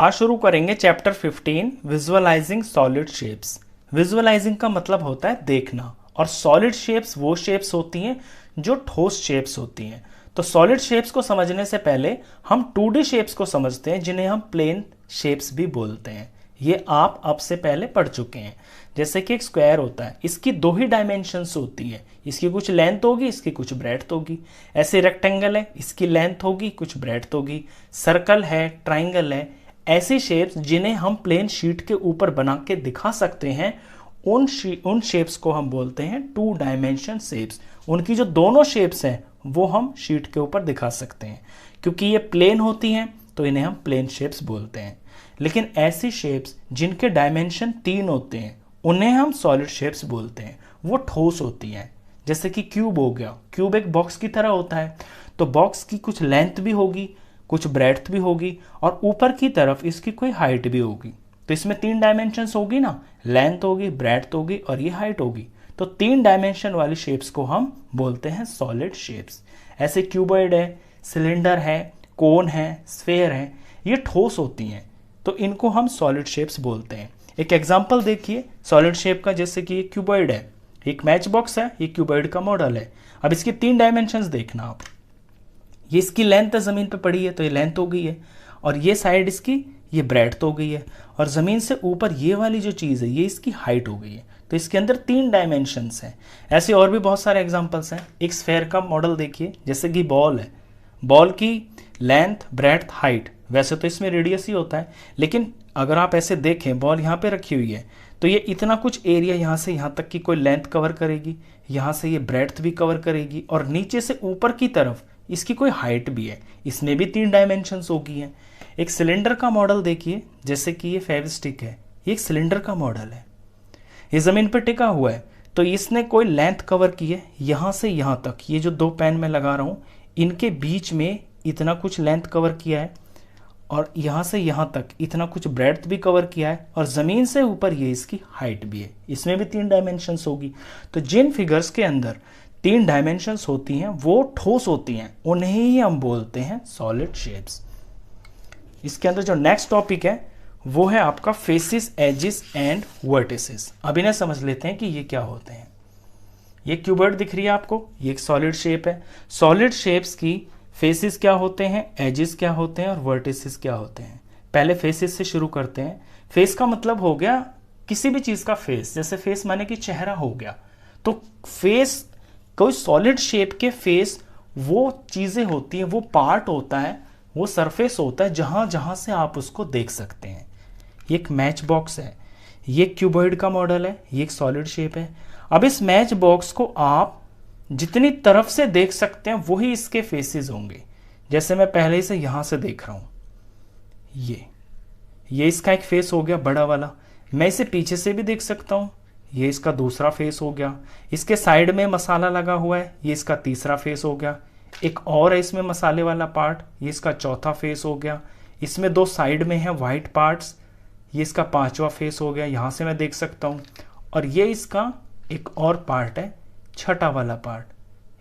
आज शुरू करेंगे chapter 15 visualising solid shapes. Visualising का मतलब होता है देखना, और सॉलिड शेप्स वो शेप्स होती हैं जो ठोस शेप्स होती हैं। तो सॉलिड शेप्स को समझने से पहले हम 2D शेप्स को समझते हैं, जिन्हें हम प्लेन शेप्स भी बोलते हैं। ये आप अब से पहले पढ़ चुके हैं। जैसे कि एक स्क्वायर होता है, इसकी दो ही डायमेंशंस होती है, इसकी कुछ लेंथ होगी, इसकी कुछ ब्रेड्थ होगी। ऐसे रेक्टेंगल है, इसकी लेंथ होगी, कुछ ब्रेड्थ होगी। सर्कल है, ट्राइंगल है, ऐसी शेप्स जिन्हें हम प्लेन शीट के ऊपर बना के दिखा सकते हैं, उन शेप्स को हम बोलते हैं 2 डायमेंशन शेप्स। उनकी जो दोनों शेप्स हैं वो हम शीट के ऊपर दिखा सकते हैं। क्योंकि ये प्लेन होती हैं तो इन्हें हम प्लेन शेप्स बोलते हैं। लेकिन ऐसी शेप्स जिनके डायमेंशन 3 होते हैं उन्हें हम सॉलिड शेप्स बोलते हैं। वो ठोस होती हैं। जैसे कि क्यूब हो गया, क्यूब एक बॉक्स की तरह होता है, तो बॉक्स की कुछ लेंथ भी होगी, कुछ ब्रेड्थ भी होगी, और ऊपर की तरफ इसकी कोई हाइट भी होगी। तो इसमें 3 डायमेंशंस होगी ना, लेंथ होगी, ब्रेड्थ होगी और ये हाइट होगी। तो 3 डायमेंशन वाली शेप्स को हम बोलते हैं सॉलिड शेप्स। ऐसे क्यूबॉइड है, सिलेंडर है, कोन है, स्फेयर है, ये ठोस होती हैं, तो इनको हम सॉलिड शेप्स बोलते हैं। एक एग्जांपल देखिए सॉलिड शेप का, जैसे कि ये क्यूबॉइड है, एक मैच बॉक्स है, ये क्यूबॉइड का मॉडल है। अब इसके 3 डायमेंशंस देखना आप। ये इसकी लेंथ है, ज़मीन पे पड़ी है तो ये लेंथ हो गई है, और ये साइड इसकी ये ब्रेड्थ हो गई है, और ज़मीन से ऊपर ये वाली जो चीज़ है ये इसकी हाइट हो गई है। तो इसके अंदर 3 डायमेंशंस हैं। ऐसे और भी बहुत सारे एग्जांपल्स हैं। एक स्फेयर का मॉडल देखिए, जैसे कि बॉल है, बॉल की लेंथ, ब्रेड्थ, हाइट, वैसे तो इसमें रेडियस ही होता है, लेकिन अगर आप ऐसे देखें बॉल यहाँ पे रखी हुई है तो ये इतना कुछ एरिया यहाँ से यहाँ तक की कोई लेंथ कवर करेगी, यहाँ से ये ब्रेड्थ भी कवर करेगी, और नीचे से ऊपर की तरफ इसकी कोई हाइट भी है। इसमें भी 3 डायमेंशंस होगी हैं। एक सिलेंडर का मॉडल देखिए, जैसे कि ये फेविस्टिक है, ये एक सिलेंडर का मॉडल है, ये ज़मीन पर टिका हुआ है, तो इसने कोई लेंथ कवर की है यहाँ से यहाँ तक। ये जो 2 पेन मैं लगा रहा हूँ इनके बीच में इतना कुछ लेंथ कवर किया है, और यहाँ से यहाँ तक इतना कुछ ब्रेड्थ भी कवर किया है, और ज़मीन से ऊपर ये इसकी हाइट भी है। इसमें भी 3 डायमेंशंस होगी। तो जिन फिगर्स के अंदर 3 डायमेंशंस होती हैं वो ठोस होती हैं, उन्हें ही हम बोलते हैं सॉलिड शेप्स। इसके अंदर जो नेक्स्ट टॉपिक है वो है आपका फेसिस, एजिस एंड वर्टिसेस। अब इन्हें समझ लेते हैं कि ये क्या होते हैं। ये क्यूबॉइड दिख रही है आपको, ये एक सॉलिड शेप है। सॉलिड शेप्स की फेसिस क्या होते हैं, एजिस क्या होते हैं और वर्टिसेस क्या होते हैं। पहले फेसिस से शुरू करते हैं। फेस का मतलब हो गया किसी भी चीज़ का फेस, जैसे फेस माने कि चेहरा हो गया। तो फेस, कोई सॉलिड शेप के फेस वो चीज़ें होती हैं, वो पार्ट होता है, वो सरफेस होता है जहाँ जहाँ से आप उसको देख सकते हैं। ये एक मैच बॉक्स है, ये क्यूबॉइड का मॉडल है, ये एक सॉलिड शेप है। अब इस मैच बॉक्स को आप जितनी तरफ से देख सकते हैं वही इसके फेसेस होंगे। जैसे मैं पहले से यहाँ से देख रहा हूँ, ये इसका एक फेस हो गया बड़ा वाला। मैं इसे पीछे से भी देख सकता हूँ, ये इसका दूसरा फेस हो गया। इसके साइड में मसाला लगा हुआ है, ये इसका तीसरा फेस हो गया। एक और है इसमें मसाले वाला पार्ट, ये इसका चौथा फेस हो गया। इसमें 2 साइड में है वाइट पार्ट्स, ये इसका 5वां फेस हो गया, यहाँ से मैं देख सकता हूँ। और ये इसका एक और पार्ट है, छठा वाला पार्ट,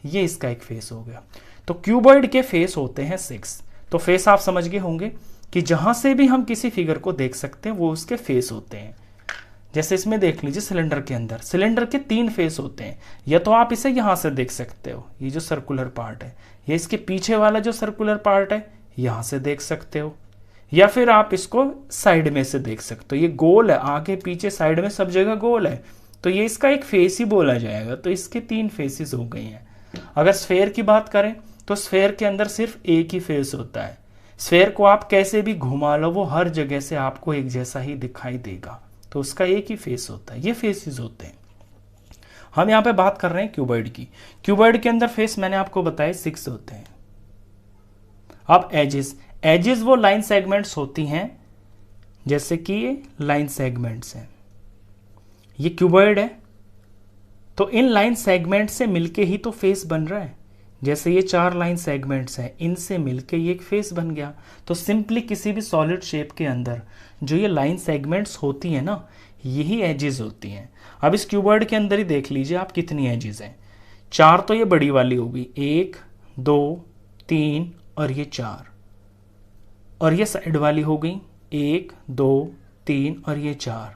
ये इसका एक फेस हो गया। तो क्यूबॉइड के फेस होते हैं 6। तो फेस आप समझ गए होंगे कि जहां से भी हम किसी फिगर को देख सकते हैं वो उसके फेस होते हैं। जैसे इसमें देख लीजिए सिलेंडर के अंदर, सिलेंडर के 3 फेस होते हैं। या तो आप इसे यहां से देख सकते हो, ये जो सर्कुलर पार्ट है, ये इसके पीछे वाला जो सर्कुलर पार्ट है यहां से देख सकते हो, या फिर आप इसको साइड में से देख सकते हो। ये गोल है, आगे पीछे साइड में सब जगह गोल है, तो ये इसका एक फेस ही बोला जाएगा। तो इसके 3 फेसेस हो गई हैं। अगर स्फेयर की बात करें तो स्फेयर के अंदर सिर्फ एक ही फेस होता है। स्फेयर को आप कैसे भी घुमा लो वो हर जगह से आपको एक जैसा ही दिखाई देगा, तो उसका एक ही फेस होता है। ये फेसेस होते हैं। हम यहाँ पे बात कर रहे हैं क्यूबॉइड की। क्यूबॉइड के अंदर फेस मैंने आपको बताया 6 होते हैं। अब एजेस, एजेस वो लाइन सेगमेंट्स होती हैं, जैसे कि ये लाइन सेगमेंट्स हैं। ये क्यूबॉइड है, तो इन लाइन सेगमेंट से मिलके ही तो फेस बन रहा है। जैसे ये 4 लाइन सेगमेंट्स हैं, इनसे मिलके ये एक फेस बन गया। तो सिंपली किसी भी सॉलिड शेप के अंदर जो ये लाइन सेगमेंट्स होती हैं ना, यही एजेस होती हैं। अब इस क्यूबॉइड के अंदर ही देख लीजिए आप कितनी एजेस हैं। 4 तो ये बड़ी वाली होगी, 1, 2, 3 और ये 4, और ये साइड वाली हो गई 1 2 3 और ये 4,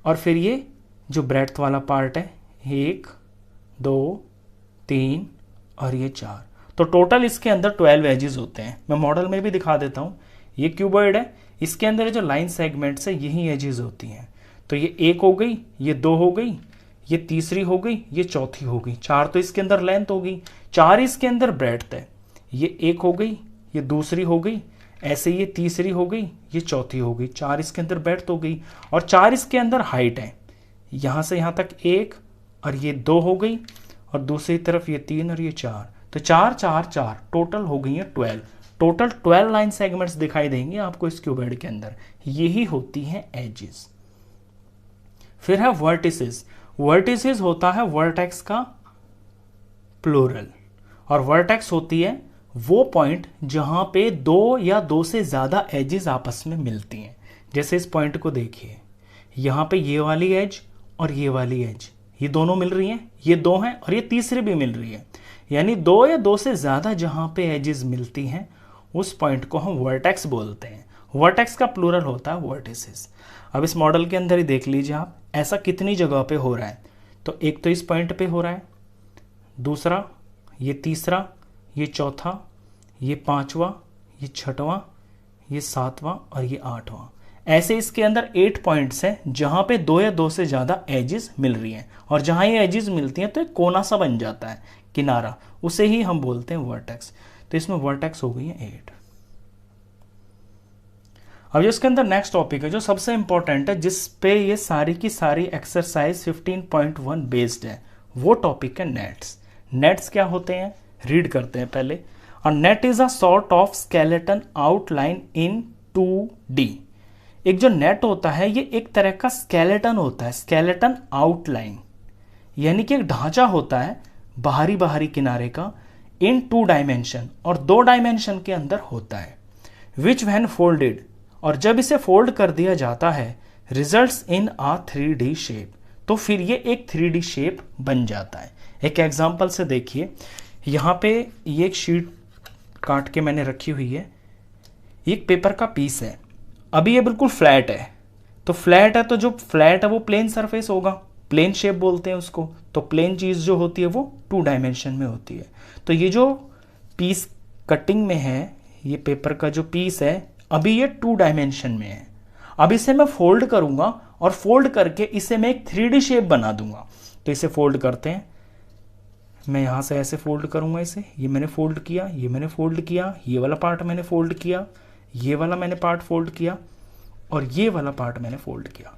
और फिर ये जो ब्रेड्थ वाला पार्ट है 1 2 3 और ये 4। तो टोटल इसके अंदर 12 एजेस होते हैं। मैं मॉडल में भी दिखा देता हूँ। ये क्यूबॉइड है, इसके अंदर जो लाइन सेगमेंट्स है यही एजेस होती हैं। तो ये 1 हो गई, ये 2 हो गई, ये तीसरी हो गई, ये चौथी हो गई। 4 तो इसके अंदर लेंथ हो गई, 4 इसके अंदर ब्रेड्थ है। ये 1 हो गई, ये दूसरी हो गई, ऐसे ये तीसरी हो गई, ये चौथी हो गई। 4 इसके अंदर ब्रेड्थ हो गई और 4 इसके अंदर हाइट है। यहाँ से यहाँ तक 1 और ये 2 हो गई, और दूसरी तरफ ये 3 और ये 4। तो 4 4 4 टोटल हो गई है 12। टोटल 12 लाइन सेगमेंट्स दिखाई देंगे आपको इस क्यूबॉइड के अंदर। यही होती हैं एजेस। फिर है वर्टिसेस। वर्टिसेस होता है वर्टेक्स का प्लूरल, और वर्टेक्स होती है वो पॉइंट जहां पे 2 या 2 से ज्यादा एजेस आपस में मिलती हैं। जैसे इस पॉइंट को देखिए, यहां पे ये वाली एज और ये वाली एज, ये दोनों मिल रही हैं, ये 2 हैं और ये तीसरी भी मिल रही है। यानी 2 या 2 से ज्यादा जहां पे एजेस मिलती हैं उस पॉइंट को हम वर्टेक्स बोलते हैं। वर्टेक्स का प्लूरल होता है वर्टिसेस। अब इस मॉडल के अंदर ही देख लीजिए आप, ऐसा कितनी जगह पे हो रहा है। तो एक तो इस पॉइंट पे हो रहा है, दूसरा, ये तीसरा, ये चौथा, ये 5वां, ये 6वां, ये 7वां और ये 8वां। ऐसे इसके अंदर 8 पॉइंट्स हैं जहां पे 2 या 2 से ज्यादा एजेस मिल रही हैं, और जहां ये एजेस मिलती हैं तो एक कोना सा बन जाता है, किनारा, उसे ही हम बोलते हैं वर्टेक्स। तो इसमें वर्टेक्स हो गई है 8। अब जो इसके अंदर नेक्स्ट टॉपिक है जो सबसे इंपॉर्टेंट है, जिस पे ये सारी की सारी एक्सरसाइज 15.1 बेस्ड है, वो टॉपिक है नेट्स। नेट्स क्या होते हैं रीड करते हैं पहले। और net is a sort of skeleton outline in 2D। एक जो नेट होता है ये एक तरह का स्केलेटन होता है, स्केलेटन आउटलाइन, यानी कि एक ढांचा होता है बाहरी बाहरी किनारे का, इन 2 डायमेंशन, और 2 डायमेंशन के अंदर होता है। विच व्हेन फोल्डेड, और जब इसे फोल्ड कर दिया जाता है, results in a 3D shape, तो फिर ये एक 3D शेप बन जाता है। एक एग्जांपल से देखिए, यहाँ पे ये एक शीट काट के मैंने रखी हुई है, एक पेपर का पीस है। अभी ये बिल्कुल फ्लैट है, तो फ्लैट है तो जो फ्लैट है वो प्लेन सरफेस होगा, प्लेन शेप बोलते हैं उसको। तो प्लेन चीज जो होती है वो 2 डायमेंशन में होती है। तो ये जो पीस कटिंग में है, ये पेपर का जो पीस है, अभी ये 2 डायमेंशन में है। अब इसे मैं फोल्ड करूंगा और फोल्ड करके इसे मैं एक 3D शेप बना दूंगा। तो इसे फोल्ड करते हैं, मैं यहां से ऐसे फोल्ड करूंगा इसे, ये मैंने फोल्ड किया, ये मैंने फोल्ड किया, ये वाला पार्ट मैंने फोल्ड किया, ये वाला मैंने पार्ट फोल्ड किया, और ये वाला पार्ट मैंने फोल्ड किया।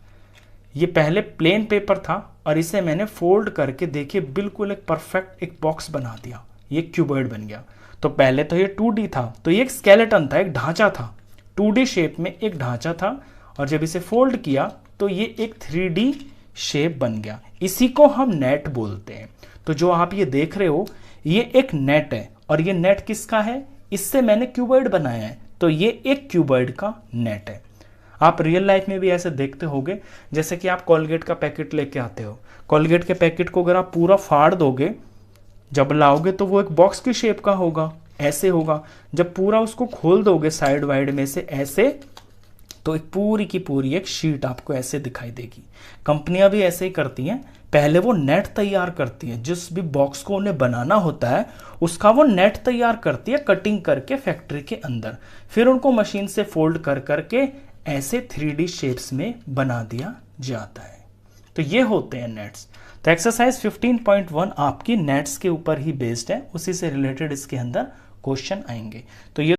ये पहले प्लेन पेपर था और इसे मैंने फोल्ड करके देखिए बिल्कुल एक परफेक्ट एक बॉक्स बना दिया, ये क्यूबॉइड बन गया। तो पहले तो ये 2D था, तो ये एक स्केलेटन था, एक ढांचा था, 2D शेप में एक ढांचा था, और जब इसे फोल्ड किया तो ये एक 3D शेप बन गया। इसी को हम नेट बोलते हैं। तो जो आप ये देख रहे हो ये एक नेट है, और ये नेट किसका है, इससे मैंने क्यूबॉइड बनाया है, तो ये एक क्यूबॉइड का नेट है। आप रियल लाइफ में भी ऐसे देखते होगे, जैसे कि आप कोलगेट का पैकेट लेके आते हो, कोलगेट के पैकेट को अगर आप पूरा फाड़ दोगे, जब लाओगे तो वो एक बॉक्स की शेप का होगा, ऐसे होगा। जब पूरा उसको खोल दोगे साइड वाइड में से ऐसे, तो एक पूरी की पूरी एक शीट आपको ऐसे दिखाई देगी। कंपनियां भी ऐसे ही करती हैं, पहले वो नेट तैयार करती है, जिस भी बॉक्स को उन्हें बनाना होता है उसका वो नेट तैयार करती है कटिंग करके फैक्ट्री के अंदर, फिर उनको मशीन से फोल्ड कर करके ऐसे 3D शेप्स में बना दिया जाता है। तो ये होते हैं नेट्स। तो एक्सरसाइज 15.1 आपकी नेट्स के ऊपर ही बेस्ड है, उसी से रिलेटेड इसके अंदर क्वेश्चन आएंगे। तो ये